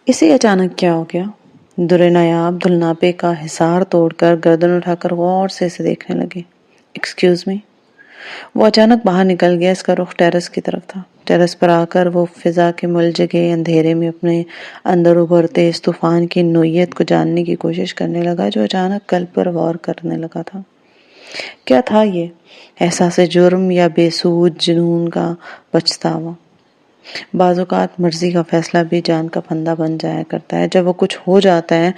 اسے اچانک کیا ہو گیا؟ در نایاب دھلناپے کا حصار توڑ کر گردن اٹھا کر غور سے اسے دیکھنے لگی۔ Excuse me. وہ اچانک باہر نکل گیا۔ اس کا رخ ٹیرس کی طرف تھا۔ ٹیرس پر آ کر وہ فضا کے ملجھے اندھیرے میں اپنے اندر ابھرتے اس طوفان کی نوعیت کو جاننے کی کوشش کرنے لگا جو اچانک قلب پر وار کرنے لگا تھا۔ کیا تھا یہ؟ احساس جرم یا بے سود جنون کا پچھتاوا؟ بعض اوقات مرضی کا فیصلہ بھی جان کا پھندہ بن جایا کرتا ہے۔ جب وہ کچھ ہو جاتا ہے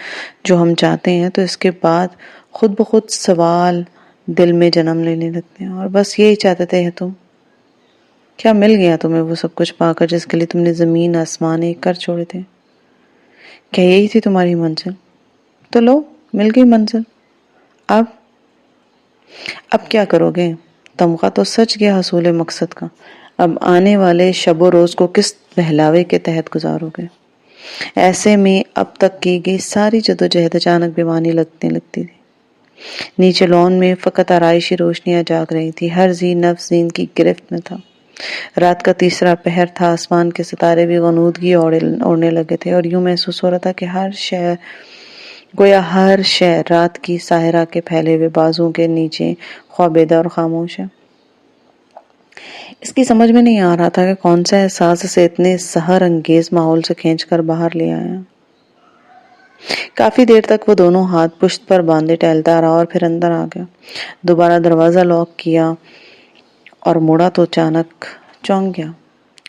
جو ہم چاہتے ہیں تو اس کے بعد خود بخود سوال دل میں جنم لینے لگتے ہیں، اور بس یہی چاہتے تھے تم۔ کیا مل گیا تمہیں وہ سب کچھ پا کر جس کے لیے تم نے زمین آسمان ایک کر چھوڑے تھے؟ کیا یہی تھی تمہاری منزل؟ تو لو، مل گئی منزل۔ اب کیا کرو گے؟ تمغہ تو سچ گیا حصول مقصد کا۔ اب آنے والے شب و روز کو کس بہلاوے کے تحت گزارو گے؟ ایسے میں اب تک کی گئی ساری جدوجہد اچانک بیمانی لگتی تھی۔ نیچے لان میں فقط آرائشی روشنیاں جاگ رہی تھی۔ ہر ذی نفس نیند کی گرفت میں تھا۔ رات کا تیسرا پہر تھا۔ آسمان کے ستارے بھی غنودگی اوڑھنے لگے تھے، اور یوں محسوس ہو رہا تھا کہ ہر شے رات کی ساحرہ کے پھیلے ہوئے بازوں کے نیچے خوابیدہ اور خاموش ہے۔ اس کی سمجھ میں نہیں آ رہا تھا کہ کون سا احساس اسے اتنے سحر انگیز ماحول سے کھینچ کر باہر لے آیا۔ کافی دیر تک وہ دونوں ہاتھ پشت پر باندھے ٹہلتا رہا اور پھر اندر آ گیا۔ دوبارہ دروازہ لاک کیا اور مڑا تو اچانک چونک گیا۔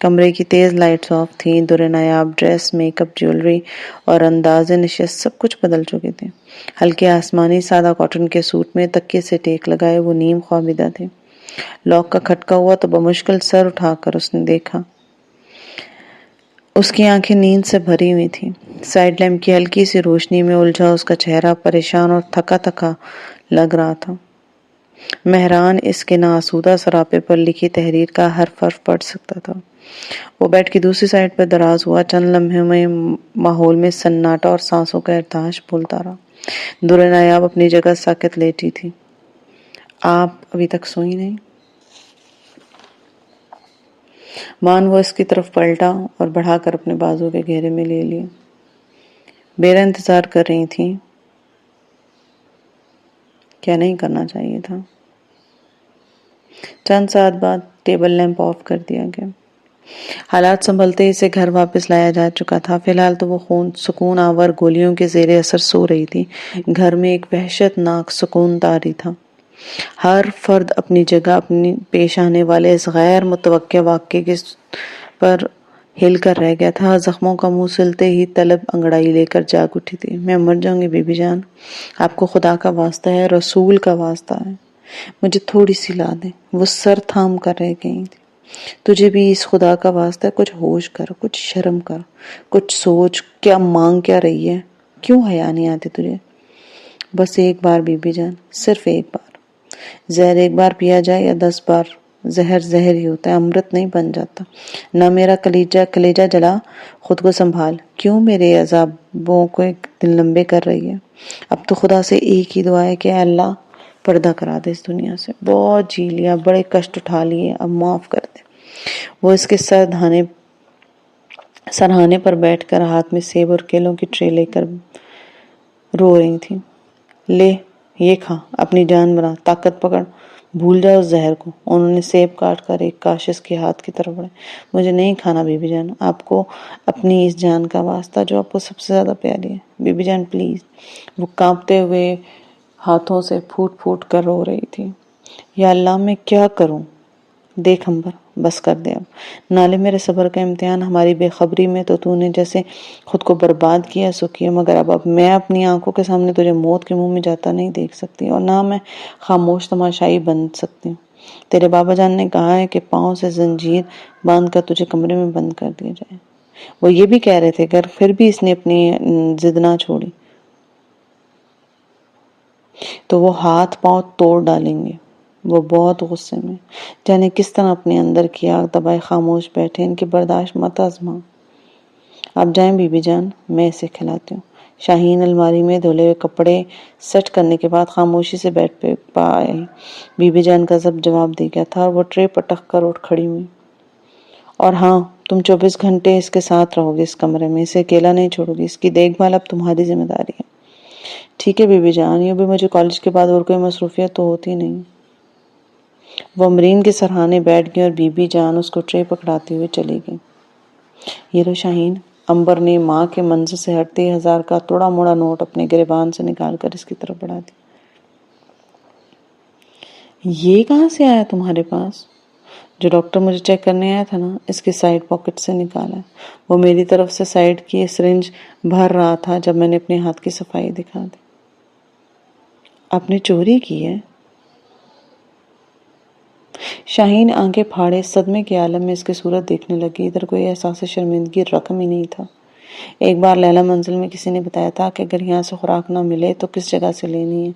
کمرے کی تیز لائٹس آف تھیں۔ در نایاب ڈریس، میک اپ، جیولری اور انداز نشست سب کچھ بدل چکے تھے۔ ہلکے آسمانی سادہ کاٹن کے سوٹ میں تکیے سے ٹیک لگائے وہ نیم خوابیدہ تھے۔ لاک کا کھٹکا ہوا تو بمشکل سر اٹھا کر اس نے دیکھا۔ اس کی آنکھیں نیند سے بھری ہوئی تھیں۔ سائیڈ لیمپ کی ہلکی سی روشنی میں الجھا اس کا چہرہ پریشان اور تھکا تھکا لگ رہا تھا۔ مہران اس کے ناآسودہ سراپے پر لکھی تحریر کا ہر حرف پڑھ سکتا تھا۔ وہ بیڈ کی دوسری سائیڈ پر دراز ہوا۔ چند لمحے میں ماحول میں سناٹا اور سانسوں کا ارتعاش پھولتا رہا۔ در نایاب اپنی جگہ ساکت لیٹی تھی۔ آپ ابھی تک سوئی نہیں؟ مان وہ اس کی طرف پلٹا اور بڑھا کر اپنے بازو کے گھیرے میں لے لیا۔ میرا انتظار کر رہی تھی؟ کیا نہیں کرنا چاہیے تھا؟ چند ساعت بعد ٹیبل لیمپ آف کر دیا گیا۔ حالات سنبھلتے اسے گھر واپس لایا جا چکا تھا۔ فی الحال تو وہ سکون آور گولیوں کے زیر اثر سو رہی تھی۔ گھر میں ایک وحشت ناک سکون طاری تھا۔ ہر فرد اپنی جگہ اپنی پیش آنے والے اس غیر متوقع واقعے پر ہل کر رہ گیا تھا۔ زخموں کا منہ سلتے ہی طلب انگڑائی لے کر جاگ اٹھی تھی۔ میں مر جاؤں گی بی بی جان، آپ کو خدا کا واسطہ ہے، رسول کا واسطہ ہے، مجھے تھوڑی سی لا دیں۔ وہ سر تھام کر رہ گئی تھی۔ تجھے بھی اس خدا کا واسطہ ہے، کچھ ہوش کر، کچھ شرم کر، کچھ سوچ، کیا مانگ کیا رہی ہے؟ کیوں حیا نہیں آتی تجھے؟ بس ایک بار بی بی جان، صرف ایک بار۔ زہر ایک بار پیا جائے یا 10 بار، زہر زہر ہی ہوتا ہے، امرت نہیں بن جاتا۔ نہ میرا کلیجہ جلا، خود کو سنبھال۔ کیوں میرے عذابوں کو ایک دن لمبے کر رہی ہے؟ اب تو خدا سے ایک ہی دعا ہے کہ اے اللہ پردہ کرا دے اس دنیا سے۔ بہت جی لیا، بڑے کشٹ اٹھا لیے، اب معاف کر دے۔ وہ اس کے سرہانے پر بیٹھ کر ہاتھ میں سیب اور کیلوں کی ٹرے لے کر رو رہی تھی۔ لے یہ کھا، اپنی جان بنا، طاقت پکڑ، بھول جاؤ اس زہر کو۔ انہوں نے سیب کاٹ کر ایک کاشس کے ہاتھ کی طرف بڑھے۔ مجھے نہیں کھانا بی بی جان، آپ کو اپنی اس جان کا واسطہ جو آپ کو سب سے زیادہ پیاری ہے، بی بی جان پلیز۔ وہ کانپتے ہوئے ہاتھوں سے پھوٹ پھوٹ کر رو رہی تھی۔ یا اللہ میں کیا کروں؟ دیکھ امبر، بس کر دے اب، نہ لے میرے صبر کا امتحان۔ ہماری بے خبری میں تو نے جیسے خود کو برباد کیا سو کیا، مگر اب میں اپنی آنکھوں کے سامنے تجھے موت کے منہ میں جاتا نہیں دیکھ سکتی، اور نہ میں خاموش تماشائی بن سکتی ہوں۔ تیرے بابا جان نے کہا ہے کہ پاؤں سے زنجیر باندھ کر تجھے کمرے میں بند کر دیا جائے۔ وہ یہ بھی کہہ رہے تھے، اگر پھر بھی اس نے اپنی ضد نہ چھوڑی تو وہ ہاتھ پاؤں توڑ ڈالیں گے۔ وہ بہت غصے میں، جانے کس طرح اپنے اندر کی آگ دبائے خاموش بیٹھے۔ ان کی برداشت مت آزما۔ آپ جائیں بی بی جان، میں اسے کھلاتی ہوں۔ شاہین الماری میں دھلے ہوئے کپڑے سیٹ کرنے کے بعد خاموشی سے بیڈ پہ آئی۔ بی بی جان کا جواب دے گیا تھا اور وہ ٹرے پٹک کر اٹھ کھڑی ہوئی۔ اور ہاں، تم 24 گھنٹے اس کے ساتھ رہو گے اس کمرے میں، اسے اکیلا نہیں چھوڑو گی، اس کی دیکھ بھال اب تمہاری ذمہ داری ہے۔ ٹھیک ہے بی بی جان، یوں بھی مجھے کالج کے بعد اور کوئی مصروفیت تو ہوتی نہیں۔ وہ امرین کے سرہانے بیٹھ گئی اور بی بی جان اس کو ٹرے پکڑاتے ہوئے چلی گئی۔ یہ لو شاہین، امبر نے ماں کے منظر سے ہٹتے 1000 کا توڑا موڑا نوٹ اپنے گریبان سے نکال کر اس کی طرف بڑھا دیا۔ یہ کہاں سے آیا تمہارے پاس؟ جو ڈاکٹر مجھے چیک کرنے آیا تھا نا، اس کی سائیڈ پاکٹ سے نکالا ہے۔ وہ میری طرف سے سائیڈ کی سرنج بھر رہا تھا جب میں نے اپنے ہاتھ کی صفائی دکھا دی۔ آپ نے چوری کی ہے؟ شاہین آنکھیں پھاڑے صدمے کے عالم میں اس کی صورت دیکھنے لگی۔ ادھر کوئی احساس شرمندگی رقم ہی نہیں تھا۔ ایک بار لیلا منزل میں کسی نے بتایا تھا کہ اگر یہاں سے خوراک نہ ملے تو کس جگہ سے لینی ہے،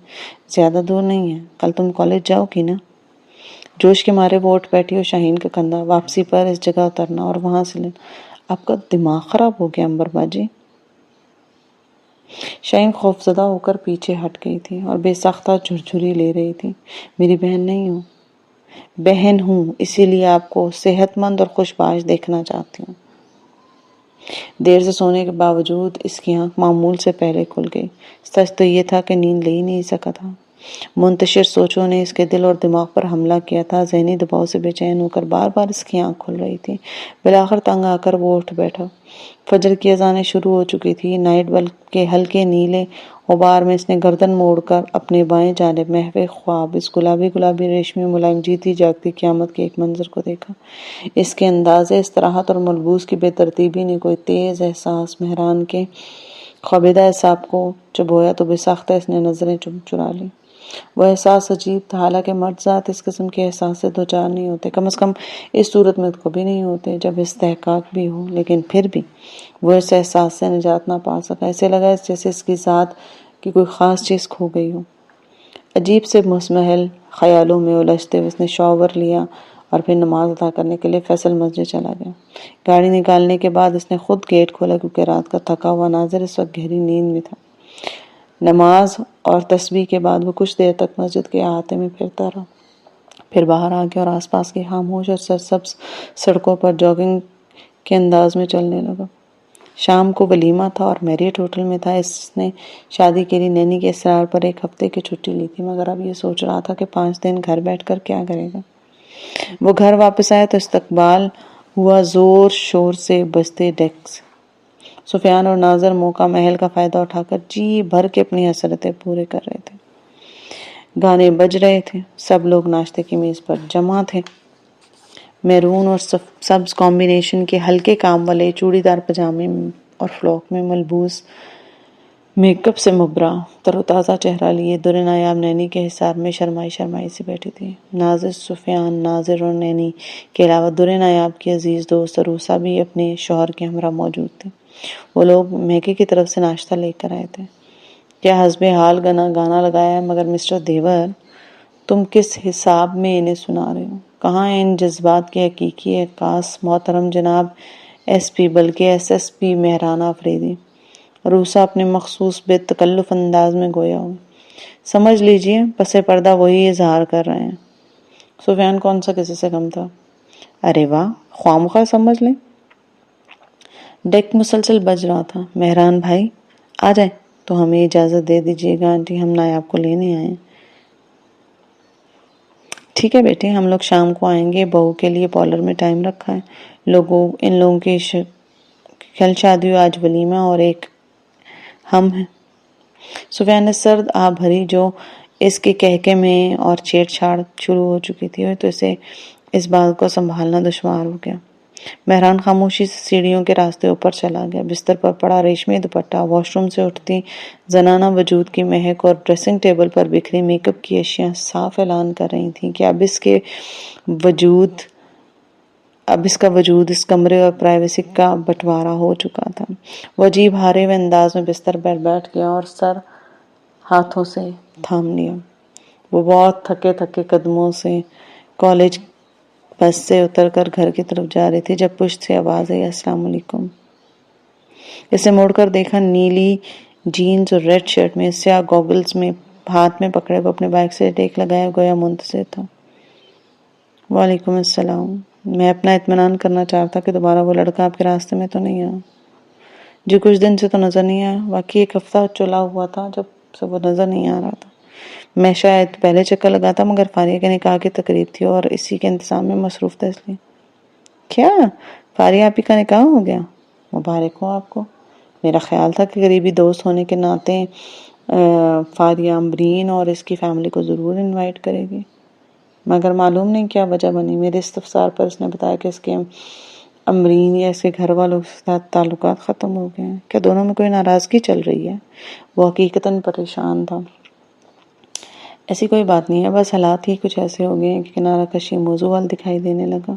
زیادہ دور نہیں ہے، کل تم کالج جاؤ گی نا؟ جوش کے مارے وہ اٹھ بیٹھی اور شاہین کا کندھا، واپسی پر اس جگہ اترنا اور وہاں سے لینا۔ آپ کا دماغ خراب ہو گیا امبر باجی؟ شاہین خوفزدہ ہو کر پیچھے ہٹ گئی تھی اور بے ساختہ جھرجھری لے رہی تھی۔ میری بہن نہیں ہو؟ بہن ہوں، اسی لیے آپ کو صحت مند اور خوش باش دیکھنا چاہتی ہوں۔ دیر سے سونے کے باوجود اس کی آنکھ معمول سے پہلے کھل گئی۔ سچ تو یہ تھا کہ نیند لے ہی نہیں سکا تھا۔ منتشر سوچوں نے اس کے دل اور دماغ پر حملہ کیا تھا۔ ذہنی دباؤ سے بے چین ہو کر بار بار اس کی آنکھ کھل رہی تھی۔ بالآخر تنگ آ کر وہ اٹھ بیٹھا۔ فجر کی اذانیں شروع ہو چکی تھی۔ نائٹ بلب کے ہلکے نیلے غبار میں اس نے گردن موڑ کر اپنے بائیں جانب محو خواب اس گلابی ریشمی ملائم جیتی جاگتی قیامت کے ایک منظر کو دیکھا۔ اس کے انداز استراحت اور ملبوس کی بے ترتیبی نے کوئی تیز احساس مہران کے خوابیدہ اعصاب کو چبھویا تو بے ساختہ اس نے نظریں چرا لی۔ وہ احساس عجیب تھا، حالانکہ مرد ذات اس قسم کے احساس سے دوچار نہیں ہوتے، کم از کم اس صورت میں کبھی نہیں ہوتے جب استحقاق بھی ہو، لیکن پھر بھی وہ اس احساس سے نجات نہ پا سکا۔ اسے لگا جیسے اس کی ذات کی کوئی خاص چیز کھو گئی ہو۔ عجیب سے مسمحل خیالوں میں الجھتے ہوئے اس نے شاور لیا اور پھر نماز ادا کرنے کے لیے فیصل مسجد چلا گیا۔ گاڑی نکالنے کے بعد اس نے خود گیٹ کھولا کیونکہ رات کا تھکا ہوا ناظر اس وقت گہری نیند میں تھا۔ نماز اور تسبیح کے بعد وہ کچھ دیر تک مسجد کے احاطے میں پھرتا رہا، پھر باہر آ گیا اور آس پاس کی خاموش اور سرسبز سڑکوں پر جاگنگ کے انداز میں چلنے لگا۔ شام کو ولیمہ تھا اور میریٹ ہوٹل میں تھا۔ اس نے شادی کے لیے نینی کے اصرار پر 1 ہفتے کی چھٹی لی تھی، مگر اب یہ سوچ رہا تھا کہ 5 دن گھر بیٹھ کر کیا کرے گا۔ وہ گھر واپس آیا تو استقبال ہوا زور شور سے بجتے ڈیک سے۔ سفیان اور ناظر موقع محل کا فائدہ اٹھا کر جی بھر کے اپنی حسرتیں پورے کر رہے تھے۔ گانے بج رہے تھے، سب لوگ ناشتے کی میز پر جمع تھے۔ میرون اور سبز کمبینیشن کے ہلکے کام والے چوڑی دار پجامے اور فراک میں ملبوس، میک اپ سے مبرا، تر و تازہ چہرہ لیے در نایاب نینی کے حصار میں شرمائی سے بیٹھی تھی۔ ناظر، سفیان، ناظر اور نینی کے علاوہ در نایاب کی عزیز دوست عروسہ بھی اپنے شوہر کے ہمراہ موجود تھی۔ وہ لوگ میکے کی طرف سے ناشتہ لے کر آئے تھے۔ کیا حسب حال گانا لگایا ہے، مگر مسٹر دیور تم کس حساب میں انہیں سنا رہے ہو؟ کہاں ہیں ان جذبات کے حقیقی عکاس محترم جناب ایس پی، بلکہ S S P Mehran Afridi? Uroosa اپنے مخصوص بے تکلف انداز میں گویا ہوئی۔ سمجھ لیجئے پس پردہ وہی اظہار کر رہے ہیں۔ سفیان کون سا کسی سے کم تھا؟ ارے واہ، خواہ مخواہ سمجھ لیں۔ ڈیک مسلسل بج رہا تھا۔ مہران بھائی آ جائیں تو ہمیں اجازت دے دیجیے گا آنٹی، ہم نایاب کو لینے آئے ہیں۔ ٹھیک ہے بیٹے، ہم لوگ شام کو آئیں گے، بہو کے لیے پارلر میں ٹائم رکھا ہے۔ ان لوگوں کی کل شادی ہوئی، آج ولیمہ اور ایک ہم ہیں۔ سفیان نے سرد آہ بھری جو اس کے کہکے میں اور چھیڑ چھاڑ شروع ہو چکی تھی تو اسے اس بات کو سنبھالنا دشوار ہو گیا۔ مہران خاموشی سے سیڑھیوں کے راستے اوپر چلا گیا۔ بستر پر پڑا ریشمی دوپٹہ، واش روم سے اٹھتی زنانہ وجود کی مہک اور ڈریسنگ ٹیبل پر بکھری میک اپ کی اشیاء صاف اعلان کر رہی تھیں کہ اب اس کا وجود اس کمرے اور پرائیویسی کا بٹوارا ہو چکا تھا۔ وہ عجیب ہارے ہوئے انداز میں بستر پر بیٹھ گیا اور سر ہاتھوں سے تھام لیا۔ وہ بہت تھکے قدموں سے کالج بس سے اتر کر گھر کی طرف جا رہی تھی جب پشت سے آواز آئی، السلام علیکم۔ اسے موڑ کر دیکھا، نیلی جینز اور ریڈ شرٹ میں سیاہ گوگلز میں ہاتھ میں پکڑے وہ اپنے بائک سے ٹیک لگائے گویا منتظر تھا۔ وعلیکم السلام۔ میں اپنا اطمینان کرنا چاہتا کہ دوبارہ وہ لڑکا آپ کے راستے میں تو نہیں آیا. جی کچھ دن سے تو نظر نہیں آیا. واقعی ایک ہفتہ چلا ہوا تھا جب سے وہ نظر نہیں آ رہا تھا. میں شاید پہلے چکر لگاتا مگر فاریہ کے نکاح کی تقریب تھی اور اسی کے انتظام میں مصروف تھا اس لیے. کیا فاریہ آپی کا نکاح ہو گیا؟ مبارک ہو آپ کو. میرا خیال تھا کہ قریبی دوست ہونے کے ناطے فاریہ امبرین اور اس کی فیملی کو ضرور انوائٹ کرے گی، مگر معلوم نہیں کیا وجہ بنی. میرے استفسار پر اس نے بتایا کہ اس کے امبرین یا اس کے گھر والوں کے ساتھ تعلقات ختم ہو گئے ہیں. کیا دونوں میں کوئی ناراضگی چل رہی ہے؟ وہ حقیقتاً پریشان تھا. ایسی کوئی بات نہیں ہے، بس حالات ہی کچھ ایسے ہو گئے ہیں کہ کنارہ کشی موضوع حل دکھائی دینے لگا.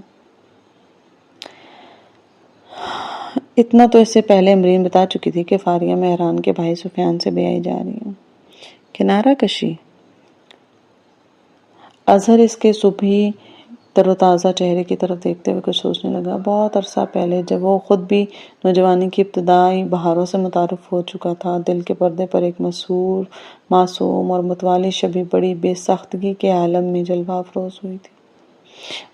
اتنا تو اس سے پہلے امرین بتا چکی تھی کہ فاریہ مہران کے بھائی سفیان سے بیائی جا رہی ہے. کنارہ کشی؟ اظہر اس کے صبحی تر و تازہ چہرے کی طرف دیکھتے ہوئے کچھ سوچنے لگا. بہت عرصہ پہلے جب وہ خود بھی نوجوانی کی ابتدائی بہاروں سے متعارف ہو چکا تھا، دل کے پردے پر ایک مسحور، معصوم اور متوالی شبی بڑی بے ساختگی کے عالم میں جلوہ افروز ہوئی تھی.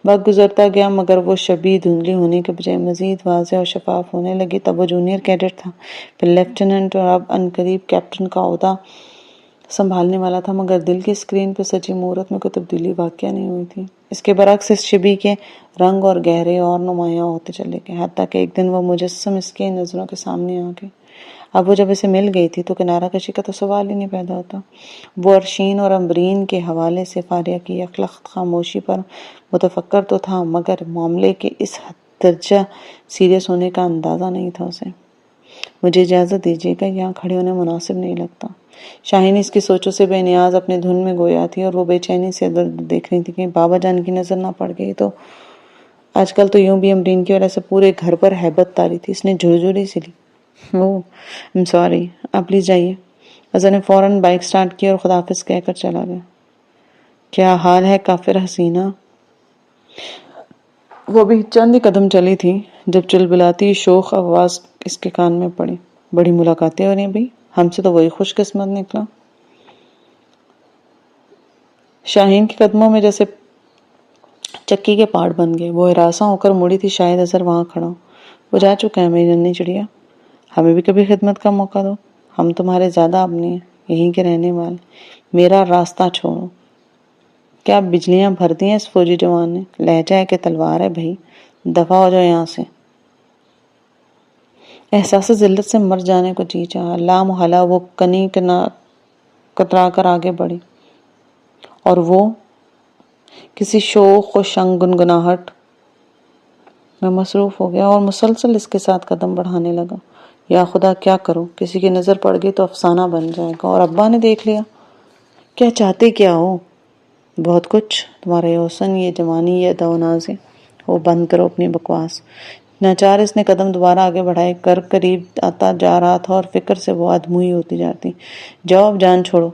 وقت گزرتا گیا مگر وہ شبی دھندلی ہونے کے بجائے مزید واضح اور شفاف ہونے لگی. تب وہ جونیئر کیڈٹ تھا، پھر لیفٹیننٹ اور اب عنقریب کیپٹن کا عہدہ سنبھالنے والا تھا، مگر دل کی اسکرین پہ سجی مورت میں کوئی تبدیلی واقع نہیں ہوئی تھی. اس کے برعکس اس شبی کے رنگ اور گہرے اور نمایاں ہوتے چلے گئے، حتیٰ کہ ایک دن وہ مجسم اس کے نظروں کے سامنے آ گئے. اب وہ جب اسے مل گئی تھی تو کنارہ کشی کا تو سوال ہی نہیں پیدا ہوتا. وہ عرشین اور امبرین کے حوالے سے فاریہ کی یکلخت خاموشی پر متفکر تو تھا، مگر معاملے کے اس حد درجہ سیریس ہونے کا اندازہ نہیں تھا اسے. مجھے اجازت دیجیے گا، یہاں کھڑے ہونے مناسب نہیں لگتا. شاہین اس کی سوچوں سے بے نیاز اپنے دھن میں گویا تھی اور وہ بے چینی سے ادھر دیکھ رہی تھی کہ بابا جان کی نظر نہ پڑ گئی تو. آج کل تو یوں بھی امرین کی وجہ سے پورے گھر پر ہیبت تاری تھی. اس نے جھرجھری سی لی. I'm sorry، آپ پلیز جائیے. اظہر نے فوراً بائک سٹارٹ کی اور خداحافظ کہہ کر چلا گیا. کیا حال ہے کافر حسینہ؟ وہ بھی چند ہی قدم چلی تھی جب چلبلاتی شوخ آواز اس کے کان میں پڑی. بڑی ملاقاتیں ہو رہی ہیں بھائی، ہم سے تو وہی خوش قسمت نکلا. شاہین کے قدموں میں جیسے چکی کے پاڑ بن گئے. وہ ہراساں ہو کر مڑی تھی، شاید اظہر وہاں کھڑا ہو. وہ جا چکا ہے میری ننھی چڑیا، ہمیں بھی کبھی خدمت کا موقع دو. ہم تمہارے زیادہ اپنے ہیں، یہیں کے رہنے والے. میرا راستہ چھوڑو. کیا بجلیاں بھر دی ہیں اس فوجی جوان نے؟ لہجہ ہے کہ تلوار ہے بھائی، دفع ہو جاؤ یہاں سے. احساس ذلت سے مر جانے کو جی چاہا. لامحالہ وہ کنی کترا کر آگے بڑھی اور وہ کسی شوق و شنگ گنگناہٹ میں مصروف ہو گیا اور مسلسل اس کے ساتھ قدم بڑھانے لگا. یا خدا کیا کروں، کسی کی نظر پڑ گئی تو افسانہ بن جائے گا. اور ابا نے دیکھ لیا. کیا چاہتے کیا ہو؟ بہت کچھ. تمہارا یہ حسن، یہ جوانی، یہ ادا و نازیں. وہ بند کرو اپنی بکواس. ناچار اس نے قدم دوبارہ آگے بڑھائے. کر قریب آتا جا رہا تھا اور فکر سے وہ ادھموئی ہوتی جاتی. جاؤ اب جان چھوڑو.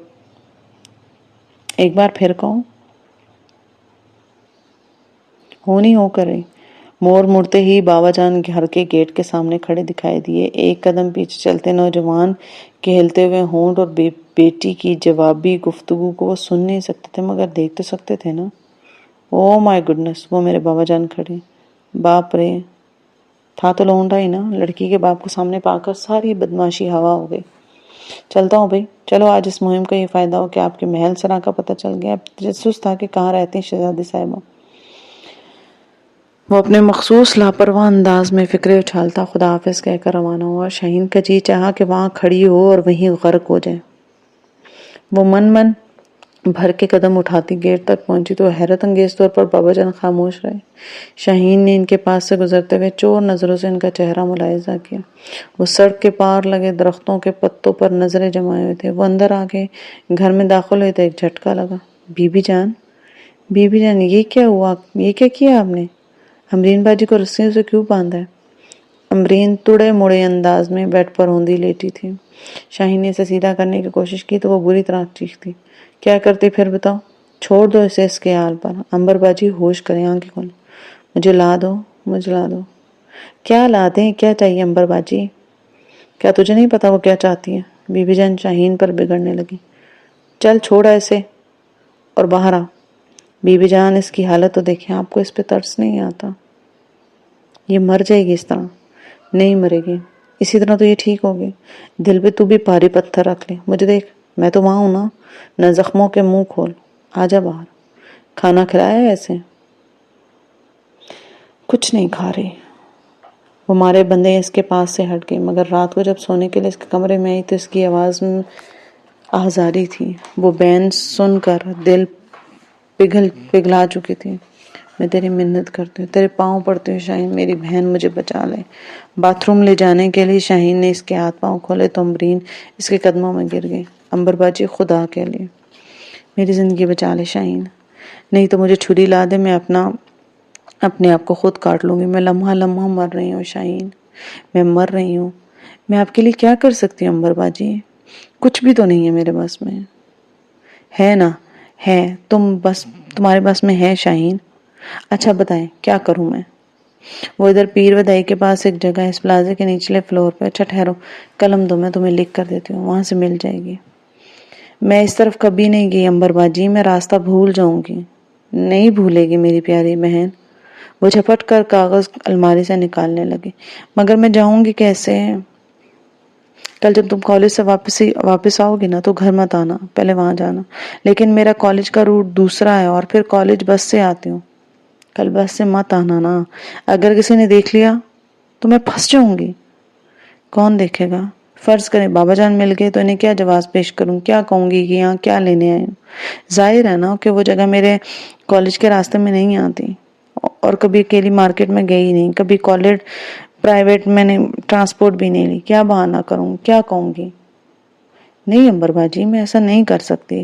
ایک بار پھر کہوں، ہونی ہو کر رہی. مور مڑتے ہی بابا جان گھر کے گیٹ کے سامنے کھڑے دکھائی دیے. ایک قدم پیچھے چلتے نوجوان کے ہلتے ہوئے ہونٹ اور بیٹی کی جوابی گفتگو کو وہ سن نہیں سکتے تھے مگر دیکھ تو سکتے تھے نا. او مائی گڈنس، وہ میرے بابا جان کھڑے. باپ رے، تھا تو لونڈا ہی نا. لڑکی کے باپ کو سامنے پا کر ساری بدماشی ہوا ہو گئی. چلتا ہوں بھائی، چلو. آج اس مہم کا یہ فائدہ ہو کہ آپ کے محل سرا کا پتہ چل گیا. تجسس تھا کہ کہاں رہتی ہیں شہزادی صاحبہ. وہ اپنے مخصوص لاپرواہ انداز میں فکرے اچھالتا خدا حافظ کہہ کر روانہ ہوا. شاہین کا جی چاہا کہ وہاں کھڑی ہو اور وہیں غرق ہو جائے. وہ من بھر کے قدم اٹھاتی گیٹ تک پہنچی تو حیرت انگیز طور پر بابا جان خاموش رہے. شاہین نے ان کے پاس سے گزرتے ہوئے چور نظروں سے ان کا چہرہ ملاحظہ کیا. وہ سڑک کے پار لگے درختوں کے پتوں پر نظریں جمائے ہوئے تھے. وہ اندر آ گئے. گھر میں داخل ہوئے تو ایک جھٹکا لگا. بی بی جان یہ کیا ہوا؟ یہ کیا کیا آپ نے؟ امرین باجی کو رسیوں سے کیوں باندھا ہے؟ امرین تڑے مڑے انداز میں بیڈ پر اوندھی لیٹی تھی. شاہین نے اسے سیدھا کرنے کی کوشش کی تو وہ بری طرح چیختی. کیا کرتی پھر بتاؤ؟ چھوڑ دو اسے اس کے حال پر. امبر باجی ہوش کریں، آنکھیں کھولیں. مجھے لا دو. کیا لا دیں؟ کیا چاہیے امبر باجی؟ کیا تجھے نہیں پتا وہ کیا چاہتی ہے؟ بی بی جان شاہین پر بگڑنے لگی. چل چھوڑا اسے اور باہر آ. بی بی جان اس کی حالت تو دیکھیں، آپ کو اس پہ ترس نہیں آتا؟ یہ مر جائے گی اس طرح؟ نہیں مرے گی، اسی طرح تو یہ ٹھیک ہوگی۔ دل پہ تو بھی بھاری پتھر رکھ لے، مجھے دیکھ، میں تو وہاں ہوں نا، نہ زخموں کے منہ کھول، آجا باہر۔ کھانا کھلایا ہے ایسے؟ کچھ نہیں کھا رہی۔ وہ مارے بندے اس کے پاس سے ہٹ گئی، مگر رات کو جب سونے کے لیے اس کے کمرے میں آئی تو اس کی آواز میں آزاری تھی۔ وہ بین سن کر دل پگھلا چکی تھی۔ میں تیری منت کرتی ہوں، تیرے پاؤں پڑتی ہوں شاہین، میری بہن مجھے بچا لے۔ باتھ روم لے جانے کے لیے شاہین نے اس کے ہاتھ پاؤں کھولے تو امبرین اس کے قدموں میں گر گئی۔ امبر باجی خدا کے لیے میری زندگی بچا لے شاہین، نہیں تو مجھے چھری لا دے، میں اپنے آپ کو خود کاٹ لوں گی۔ میں لمحہ لمحہ مر رہی ہوں شاہین، میں مر رہی ہوں۔ میں آپ کے لیے کیا کر سکتی ہوں امبر باجی؟ کچھ بھی تو نہیں ہے میرے بس میں۔ ہے نا، ہے، تمہارے بس میں ہے شاہین۔ اچھا بتائیں کیا کروں میں؟ وہ ادھر پیر ودائی کے پاس ایک جگہ ہے اس پلازے کے نچلے فلور پہ۔ اچھا ٹھہرو، قلم دو، میں تمہیں لکھ کر دیتی ہوں، وہاں سے مل جائے گی۔ میں اس طرف کبھی نہیں گئی امبر باجی، میں راستہ بھول جاؤں گی۔ نہیں بھولے گی میری پیاری بہن۔ وہ جھپٹ کر کاغذ الماری سے نکالنے لگی۔ مگر میں جاؤں گی کیسے؟ کل جب تم کالج سے واپس آؤ گی نا تو گھر مت آنا، پہلے وہاں جانا۔ لیکن میرا کالج کا روٹ دوسرا ہے اور پھر کالج بس سے آتی ہوں۔ کل بس سے مت آنا نا، اگر کسی نے دیکھ لیا تو میں پھنس جاؤں گی۔ کون دیکھے گا؟ فرض کریں بابا جان مل گئے تو انہیں کیا جواز پیش کروں؟ کیا کہوں گی کہ یہاں کیا لینے آئی ہوں؟ ظاہر ہے نا کہ وہ جگہ میرے کالج کے راستے میں نہیں آتی، اور کبھی اکیلی مارکیٹ میں گئی نہیں، کبھی کالج پرائیویٹ میں نے ٹرانسپورٹ بھی نہیں لی۔ کیا بہانہ کروں؟ کیا کہوں گی؟ نہیں امبر باجی، میں ایسا نہیں کر سکتی۔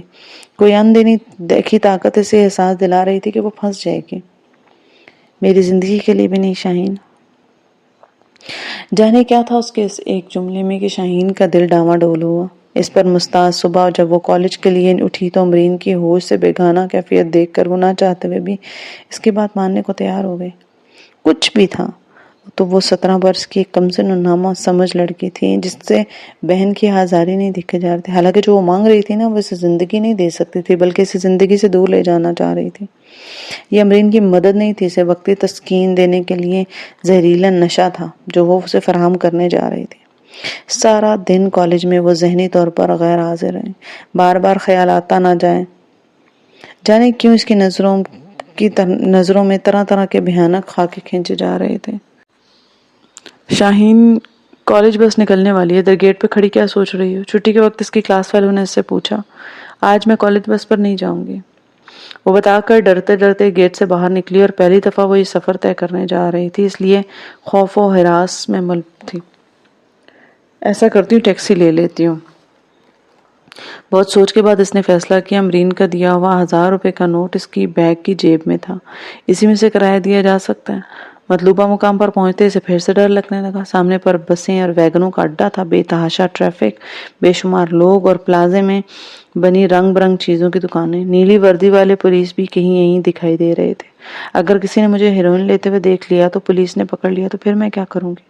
کوئی اندھینی دیکھی طاقت اسے احساس دلا رہی تھی کہ وہ پھنس جائے گی۔ میری زندگی کے لیے بھی نہیں شاہین۔ جانے کیا تھا اس کے اس ایک جملے میں کہ شاہین کا دل ڈاواڈول ہوا۔ اس پر مستعد صبح جب وہ کالج کے لیے اٹھی تو امرین کی ہوش سے بیگانہ کیفیت دیکھ کر وہ نہ چاہتے ہوئے بھی اس کی بات ماننے کو تیار ہو گئی۔ کچھ بھی تھا تو وہ 17 برس کی ایک کمسن و نامہ سمجھ لڑکی تھی جس سے بہن کی آزاری نہیں دکھے جا رہی تھی۔ حالانکہ جو وہ مانگ رہی تھی نا وہ اسے زندگی نہیں دے سکتی تھی، بلکہ اسے زندگی سے دور لے جانا چاہ رہی تھی۔ یہ امرین کی مدد نہیں تھی، اسے وقتی تسکین دینے کے لیے زہریلا نشہ تھا جو وہ اسے فراہم کرنے جا رہی تھی۔ سارا دن کالج میں وہ ذہنی طور پر غیر حاضر رہی، بار بار خیال آتا نہ جانے کیوں اس کی نظروں میں طرح طرح کے بھیانک خاکے کھینچے جا رہے تھے۔ شاہین، کالج بس نکلنے والی ہے، ادھر گیٹ پہ کھڑی کیا سوچ رہی ہو؟ چھٹی کے وقت اس کی کلاس فیلو نے اس سے پوچھا۔ آج میں کالج بس پر نہیں جاؤں گی، وہ بتا کر ڈرتے ڈرتے گیٹ سے باہر نکلی، اور پہلی دفعہ وہ یہ سفر طے کرنے جا رہی تھی، اس لیے خوف و ہراس میں ملبوس تھی۔ ایسا کرتی ہوں ٹیکسی لے لیتی ہوں۔ بہت سوچ کے بعد اس نے فیصلہ کیا۔ امرین کا دیا ہوا 1000 روپے کا نوٹ اس کی بیگ کی جیب میں تھا، اسی میں سے کرایہ دیا جا سکتا ہے۔ مطلوبہ مقام پر پہنچتے اسے پھر سے ڈر لگنے لگا۔ سامنے پر بسیں اور ویگنوں کا اڈا تھا، بے تحاشا ٹریفک، بے شمار لوگ اور پلازے میں بنی رنگ برنگ چیزوں کی دکانیں۔ نیلی وردی والے پولیس بھی کہیں یہیں دکھائی دے رہے تھے۔ اگر کسی نے مجھے ہیروئن لیتے ہوئے دیکھ لیا تو پولیس نے پکڑ لیا تو پھر میں کیا کروں گی؟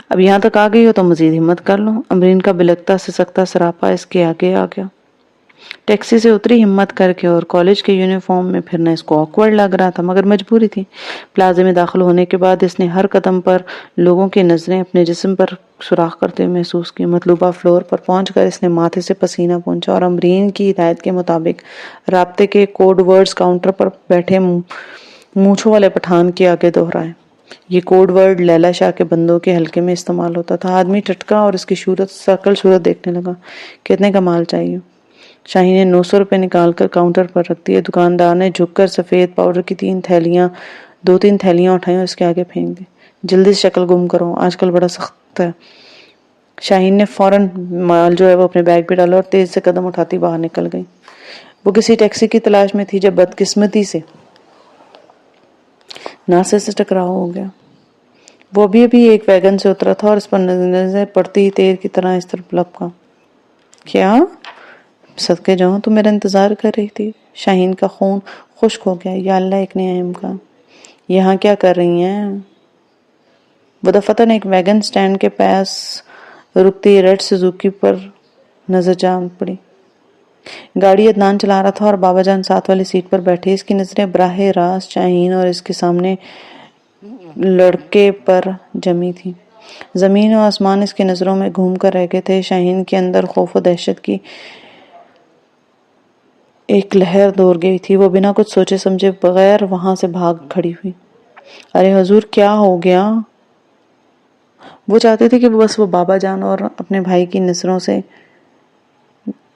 اب یہاں تک آ گئی ہو تو مزید ہمت کر لو۔ امرین کا بلکتا سسکتا سراپا اس کے آگے آ گیا۔ ٹیکسی سے اتری ہمت کر کے، اور کالج کے یونیفارم میں پھرنا اس کو آکورڈ لگ رہا تھا، مگر مجبوری تھی۔ پلازے میں داخل ہونے کے بعد اس نے ہر قدم پر لوگوں کی نظریں اپنے جسم پر سوراخ کرتے ہوئے محسوس کی۔ مطلوبہ فلور پر پہنچ کر اس نے ماتھے سے پسینہ پونچھا اور امرین کی ہدایت کے مطابق رابطے کے کوڈ ورڈز کاؤنٹر پر بیٹھے مونچھوں والے پٹھان کے آگے دہرائے۔ یہ کوڈ ورڈ لیلا شاہ کے بندوں کے حلقے میں استعمال ہوتا تھا۔ آدمی ٹٹکا اور اس کی شکل صورت دیکھنے لگا۔ کتنے کا مال چاہیے؟ شاہین نے 900 روپے نکال کر کاؤنٹر پر رکھ دیے۔ دکاندار نے جھک کر سفید پاؤڈر کی 3 تھیلیاں اٹھائیں اور اس کے آگے پھینک دی۔ جلدی سے شکل گم کرو، آج کل بڑا سخت ہے۔ شاہین نے فوراً مال جو ہے وہ اپنے بیگ پہ ڈالا اور تیز سے قدم اٹھاتی باہر نکل گئی۔ وہ کسی ٹیکسی کی تلاش میں تھی جب بدقسمتی سے ناصر سے ٹکراؤ ہو گیا۔ وہ ابھی ایک ویگن سے اترا تھا اور اس پر نظر پڑتی ہی تیر کی طرح اس طرف لپکا۔ کیا؟ صدقے جاؤں، تو میرا انتظار کر رہی تھی۔ شاہین کا خون خشک ہو گیا۔ یا اللہ، ایک نیا امکان۔ یہاں کیا کر رہی ہیں؟ وہ دفتن ایک ویگن سٹینڈ کے پاس رکتی ریڈ سوزوکی پر نظر جان پڑی۔ گاڑی عدنان چلا رہا تھا اور بابا جان ساتھ والی سیٹ پر بیٹھے۔ اس کی نظریں براہ راست شاہین اور اس کے سامنے لڑکے پر جمی تھی. زمین و آسمان اس کی نظروں میں گھوم کر رہ گئے تھے. شاہین کے اندر خوف و دہشت کی ایک لہر دوڑ گئی تھی. وہ بنا کچھ سوچے سمجھے بغیر وہاں سے بھاگ کھڑی ہوئی. ارے حضور کیا ہو گیا؟ وہ چاہتے تھے کہ بس وہ بابا جان اور اپنے بھائی کی نظروں سے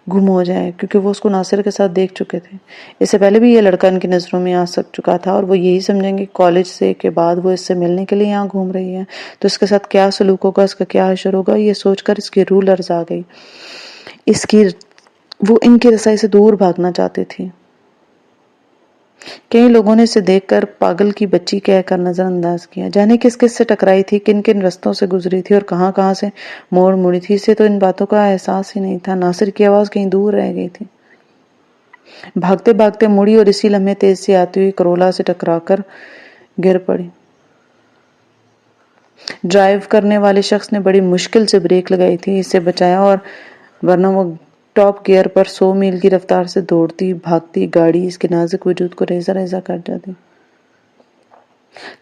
گم ہو جائے، کیونکہ وہ اس کو ناصر کے ساتھ دیکھ چکے تھے. اس سے پہلے بھی یہ لڑکا ان کی نظروں میں آ چکا تھا، اور وہ یہی سمجھیں گے کالج سے کے بعد وہ اس سے ملنے کے لیے یہاں گھوم رہی ہے تو اس کے ساتھ کیا سلوک ہوگا، اس کا کیا حشر ہوگا. یہ سوچ کر اس کی روح لرزا گئی. وہ ان کی رسائی سے دور بھاگنا چاہتی تھی. کئی لوگوں نے اسے دیکھ کر پاگل کی بچی کہہ کر نظر انداز کیا. جانے کس کس سے ٹکرائی تھی، کن کن رستوں سے گزری تھی اور کہاں کہاں سے موڑ مڑی تھی. اسے تو ان باتوں کا احساس ہی نہیں تھا. ناصر کی آواز کہیں دور رہ گئی تھی. بھاگتے بھاگتے مڑی اور اسی لمحے تیز سے آتی ہوئی کرولا سے ٹکرا کر گر پڑی. ڈرائیو کرنے والے شخص نے بڑی مشکل سے بریک لگائی تھی، اسے بچایا، اور ورنہ وہ ٹاپ گیئر پر 100 میل کی رفتار سے دوڑتی بھاگتی گاڑی اس کے نازک وجود کو ریزہ ریزہ کر جاتی.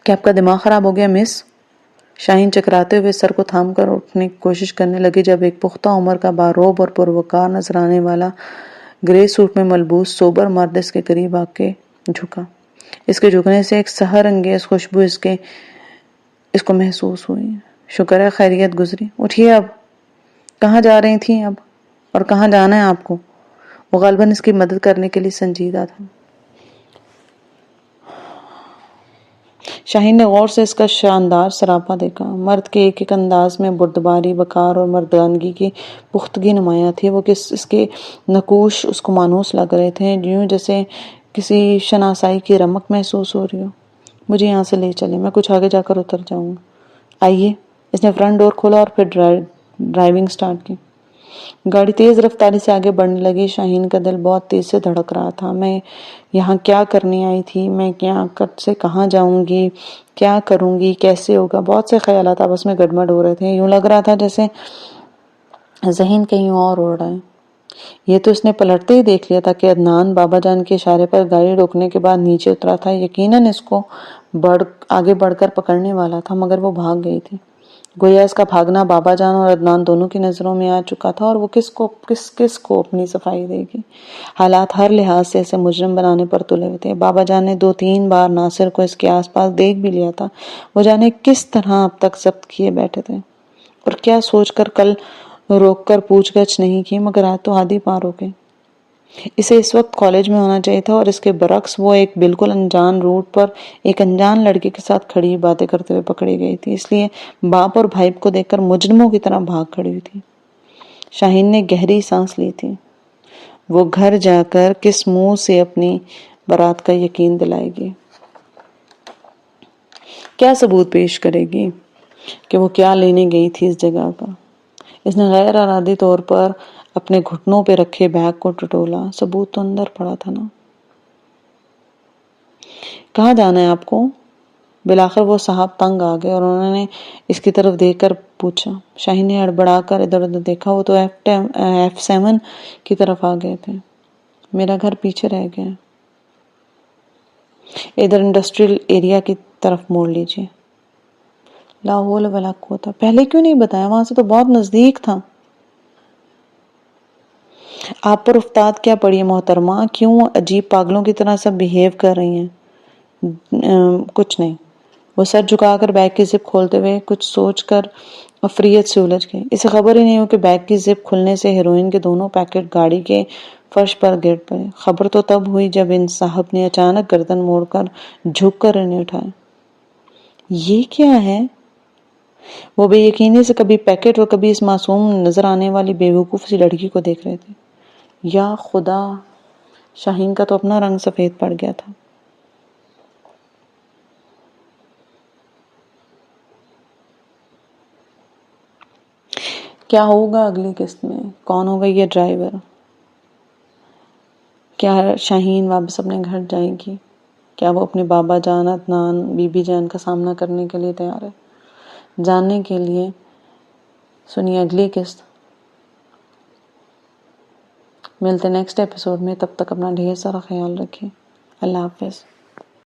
کیا آپ کا دماغ خراب ہو گیا مس؟ شاہین چکراتے ہوئے سر کو تھام کر اٹھنے کی کوشش کرنے لگے جب ایک پختہ عمر کا باروب اور پروکار نظر آنے والا گرے سوٹ میں ملبوس سوبر مرد اس کے قریب آ کے جھکا. اس کے جھکنے سے ایک سحر انگیز خوشبو اس کو محسوس ہوئی. شکر ہے خیریت گزری. اٹھیے اب. کہاں جا رہی تھیں اب، اور کہاں جانا ہے آپ کو؟ وہ غالباً اس کی مدد کرنے کے لیے سنجیدہ تھا. شاہین نے غور سے اس کا شاندار سراپا دیکھا. مرد کے ایک ایک انداز میں بردباری، وقار اور مردانگی کی پختگی نمایاں تھی. وہ اس کے نقوش اس کو مانوس لگ رہے تھے، یوں جیسے کسی شناسائی کی رمق محسوس ہو رہی ہو. مجھے یہاں سے لے چلیں، میں کچھ آگے جا کر اتر جاؤں گا. آئیے. اس نے فرنٹ ڈور کھولا اور پھر ڈرائیونگ سٹارٹ کی. گاڑی تیز رفتاری سے آگے بڑھنے لگی. شاہین کا دل بہت تیز سے دھڑک رہا تھا. میں یہاں کیا کرنے آئی تھی؟ میں سے کہاں جاؤں گی؟ کیا کروں گی؟ کیسے ہوگا؟ بہت سے خیالات آپس میں گڑبڑ ہو رہے تھے. یوں لگ رہا تھا جیسے ذہن کہیں اور اڑ رہا ہے. یہ تو اس نے پلٹتے ہی دیکھ لیا تھا کہ عدنان بابا جان کے اشارے پر گاڑی روکنے کے بعد نیچے اترا تھا. یقیناً اس کو آگے بڑھ کر پکڑنے والا تھا، مگر وہ بھاگ گئی تھی. گویا اس کا بھاگنا بابا جان اور عدنان دونوں کی نظروں میں آ چکا تھا، اور وہ کس کو اپنی صفائی دے گی. حالات ہر لحاظ سے اسے مجرم بنانے پر تلے ہوئے تھے. بابا جان نے 2-3 بار ناصر کو اس کے آس پاس دیکھ بھی لیا تھا. وہ جانے کس طرح اب تک ضبط کیے بیٹھے تھے، اور کیا سوچ کر کل روک کر پوچھ گچھ نہیں کی، مگر آج تو آدھی پار ہو گئی. اسے اس وقت کالج میں ہونا چاہیے تھا، اور اس کے برعکس وہ ایک بالکل انجان روٹ پر ایک انجان لڑکے کے ساتھ کھڑی باتیں کرتے ہوئے پکڑی گئی تھی. اس لیے باپ اور بھائی کو دیکھ کر مجرموں کی طرح بھاگ کھڑی ہوئی تھی. شاہین نے گہری سانس لی تھی. وہ گھر جا کر کس منہ سے اپنی برات کا یقین دلائے گی؟ کیا ثبوت پیش کرے گی کہ وہ کیا لینے گئی تھی اس جگہ پر؟ اس نے غیر ارادی طور پر اپنے گھٹنوں پہ رکھے بیگ کو ٹٹولا. ثبوت تو اندر پڑا تھا نا. کہاں جانا ہے آپ کو؟ بالآخر وہ صاحب تنگ آ گئے اور انہوں نے اس کی طرف دیکھ کر پوچھا. شاہین نے ہڑبڑا کر ادھر ادھر دیکھا. وہ تو F7 کی طرف آ گئے تھے. میرا گھر پیچھے رہ گیا. ادھر انڈسٹریل ایریا کی طرف موڑ لیجیے. لا حول ولا قوت. پہلے کیوں نہیں بتایا؟ وہاں سے تو بہت نزدیک تھا. آپ پر افتاد کیا پڑی ہے محترمہ؟ کیوں عجیب پاگلوں کی طرح سب بیہیو کر رہی ہیں؟ کچھ نہیں. وہ سر جھکا کر بیگ کی زپ کھولتے ہوئے کچھ سوچ کر افریت سے الجھ گئے. اسے خبر ہی نہیں ہو کہ بیگ کی زپ کھلنے سے ہیروئن کے دونوں پیکٹ گاڑی کے فرش پر گر پڑے. خبر تو تب ہوئی جب ان صاحب نے اچانک گردن موڑ کر جھک کر انہیں اٹھایا. یہ کیا ہے؟ وہ بے یقینی سے کبھی پیکٹ اور کبھی اس معصوم نظر آنے والی بیوقوف سی لڑکی کو دیکھ رہے تھے. یا خدا! شاہین کا تو اپنا رنگ سفید پڑ گیا تھا. کیا ہوگا اگلی قسط میں؟ کون ہوگا یہ ڈرائیور؟ کیا شاہین واپس اپنے گھر جائے گی؟ کیا وہ اپنے بابا جان، عدنان، بی بی جان کا سامنا کرنے کے لیے تیار ہے؟ جاننے کے لیے سنیے اگلی قسط. ملتے نیکسٹ ایپیسوڈ میں. تب تک اپنا ڈھیر سارا خیال رکھیں. اللہ حافظ.